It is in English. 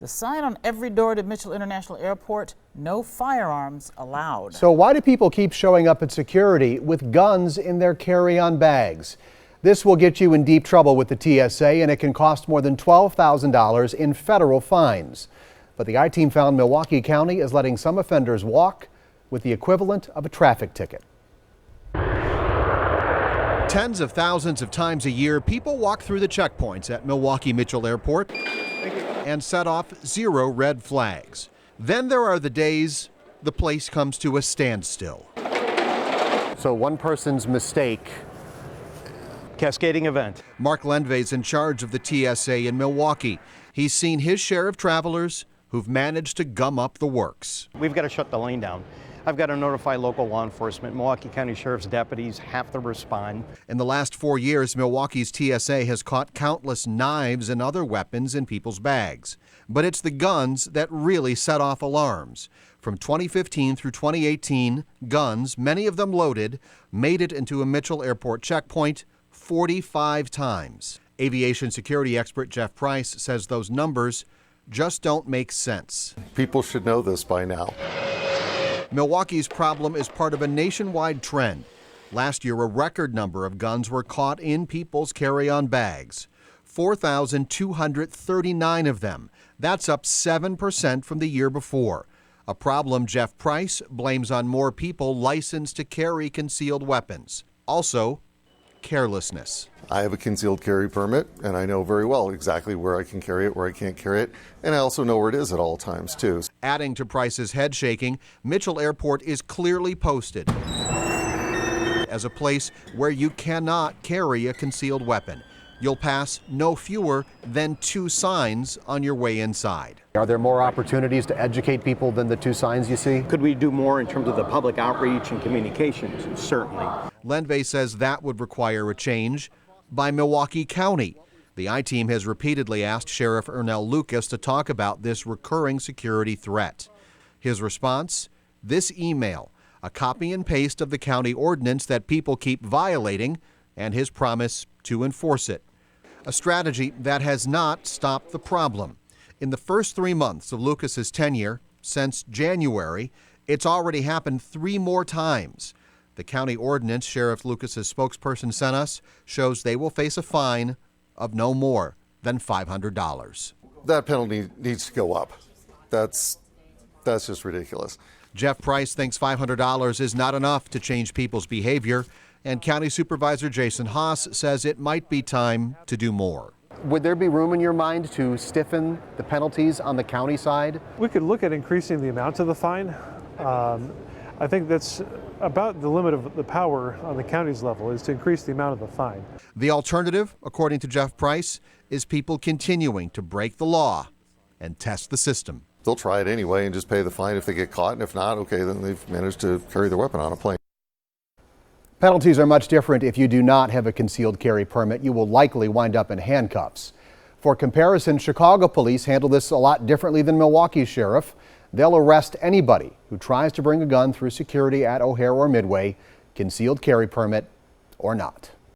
The sign on every door to Mitchell International Airport, no firearms allowed. So why do people keep showing up at security with guns in their carry-on bags? This will get you in deep trouble with the TSA, and it can cost more than $12,000 in federal fines. But the I-team found Milwaukee County is letting some offenders walk with the equivalent of a traffic ticket. Tens of thousands of times a year, people walk through the checkpoints at Milwaukee Mitchell Airport and set off 0 red flags. Then there are the days the place comes to a standstill. So one person's mistake. Cascading event. Mark Lendvay's in charge of the TSA in Milwaukee. He's seen his share of travelers who've managed to gum up the works. We've got to shut the lane down. I've got to notify local law enforcement. Milwaukee County Sheriff's deputies have to respond. In the last 4 years, Milwaukee's TSA has caught countless knives and other weapons in people's bags. But it's the guns that really set off alarms. From 2015 through 2018, guns, many of them loaded, made it into a Mitchell Airport checkpoint 45 times. Aviation security expert Jeff Price says those numbers just don't make sense. People should know this by now. Milwaukee's problem is part of a nationwide trend. Last year, a record number of guns were caught in people's carry-on bags. 4,239 of them. That's up 7% from the year before. A problem Jeff Price blames on more people licensed to carry concealed weapons. Also, carelessness. I have a concealed carry permit, and I know very well exactly where I can carry it, where I can't carry it, and I also know where it is at all times, too. Adding to Price's head shaking, Mitchell Airport is clearly posted as a place where you cannot carry a concealed weapon. You'll pass no fewer than 2 signs on your way inside. Are there more opportunities to educate people than the 2 signs you see? Could we do more in terms of the public outreach and communications? Certainly. Lendvay says that would require a change by Milwaukee County. The I-team has repeatedly asked Sheriff Ernell Lucas to talk about this recurring security threat. His response? This email, a copy and paste of the county ordinance that people keep violating, and his promise to enforce it. A strategy that has not stopped the problem. In the first 3 months of Lucas's tenure, since January, it's already happened 3 more times. The county ordinance Sheriff Lucas's spokesperson sent us shows they will face a fine of no more than $500. That penalty needs to go up. That's just ridiculous. Jeff Price thinks $500 is not enough to change people's behavior, and County Supervisor Jason Haas says it might be time to do more. Would there be room in your mind to stiffen the penalties on the county side? We could look at increasing the amount of the fine. I think that's about the limit of the power on the county's level, is to increase the amount of the fine. The alternative, according to Jeff Price, is people continuing to break the law and test the system. They'll try it anyway and just pay the fine if they get caught, and if not, okay, then they've managed to carry their weapon on a plane. Penalties are much different if you do not have a concealed carry permit. You will likely wind up in handcuffs. For comparison, Chicago police handle this a lot differently than Milwaukee's sheriff. They'll arrest anybody who tries to bring a gun through security at O'Hare or Midway, concealed carry permit or not.